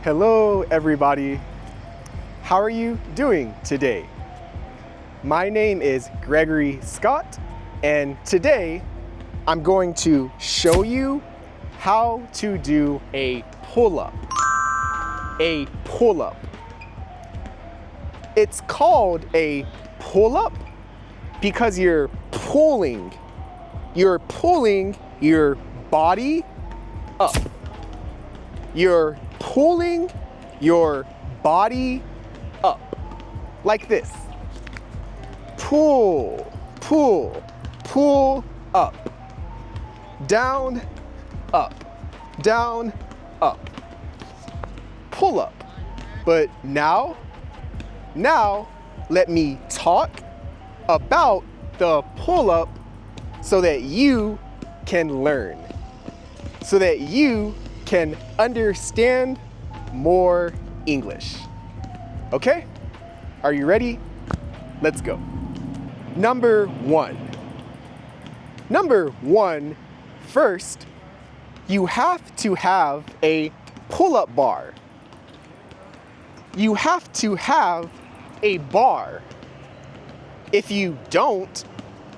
Hello, everybody. How are you doing today? My name is Gregory Scott, and today I'm going to show you how to do a pull-up. A pull-up. It's called a pull-up because you're pulling your body up. You're pulling your body up like this. Pull, pull, pull up. Down, up, down, up. Pull up. But now let me talk about the pull up so that you can learn, so that you can understand more English. Okay? Are you ready? Let's go. Number one, first, you have to have a pull-up bar. You have to have a bar. If you don't,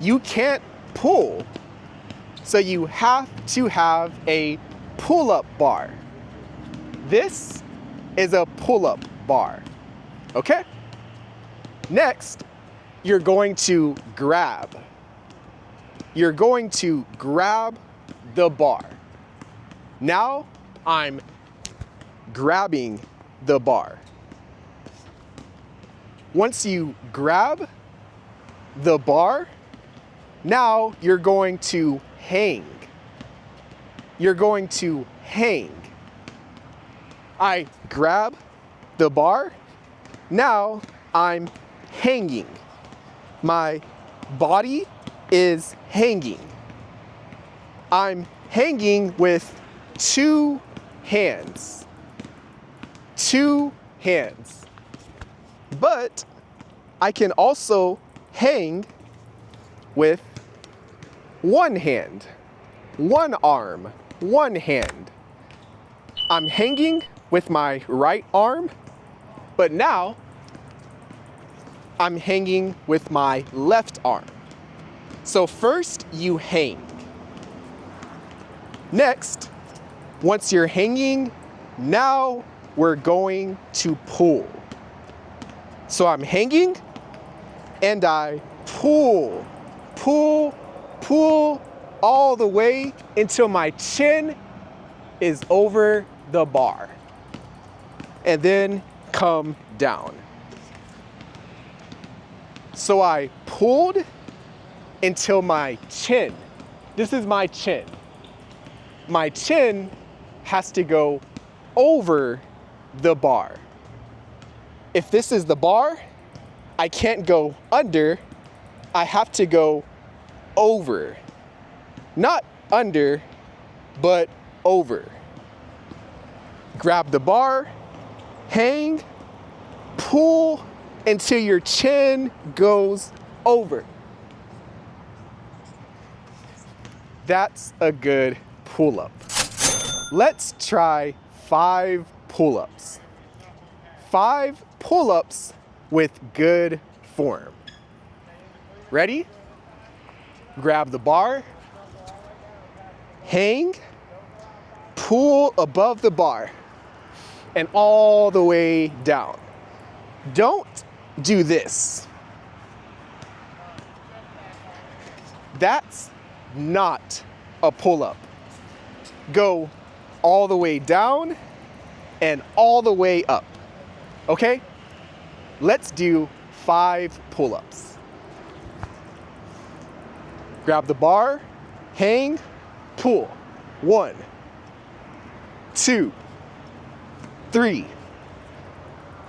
you can't pull. So you have to have a pull-up bar. This is a pull-up bar, okay? Next, you're going to grab. You're going to grab the bar. Now I'm grabbing the bar. Once you grab the bar, now you're going to hang. You're going to hang. I grab the bar. Now I'm hanging. My body is hanging. I'm hanging with two hands. Two hands. But I can also hang with one hand, one arm, one hand. I'm hanging with my right arm, but now I'm hanging with my left arm. So first you hang. Next, once you're hanging, now we're going to pull. So I'm hanging and I pull, pull, pull all the way until my chin is over the bar. And then come down. So I pulled until my chin, this is my chin. My chin has to go over the bar. If this is the bar, I can't go under, I have to go over. Not under, but over. Grab the bar, hang, pull until your chin goes over. That's a good pull-up. Let's try 5 pull-ups. 5 pull-ups with good form. Ready? Grab the bar, hang, pull above the bar, and all the way down. Don't do this. That's not a pull-up. Go all the way down and all the way up. Okay? Let's do 5 pull-ups. Grab the bar, hang, pull. 1, 2, 3,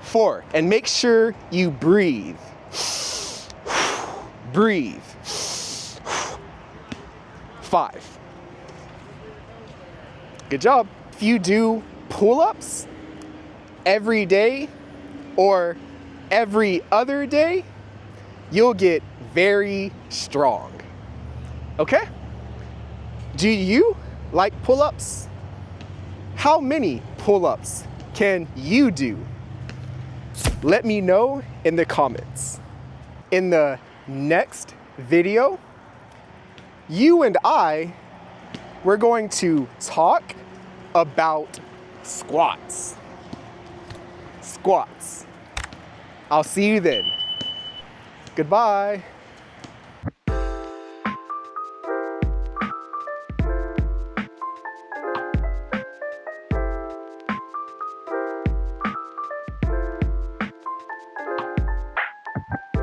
4, and make sure you breathe. Breathe. 5. Good job. If you do pull-ups every day or every other day, you'll get very strong. Okay? Do you like pull-ups? How many pull-ups can you do? Let me know in the comments. In the next video, you and we're going to talk about squats. Squats. I'll see you then. Goodbye.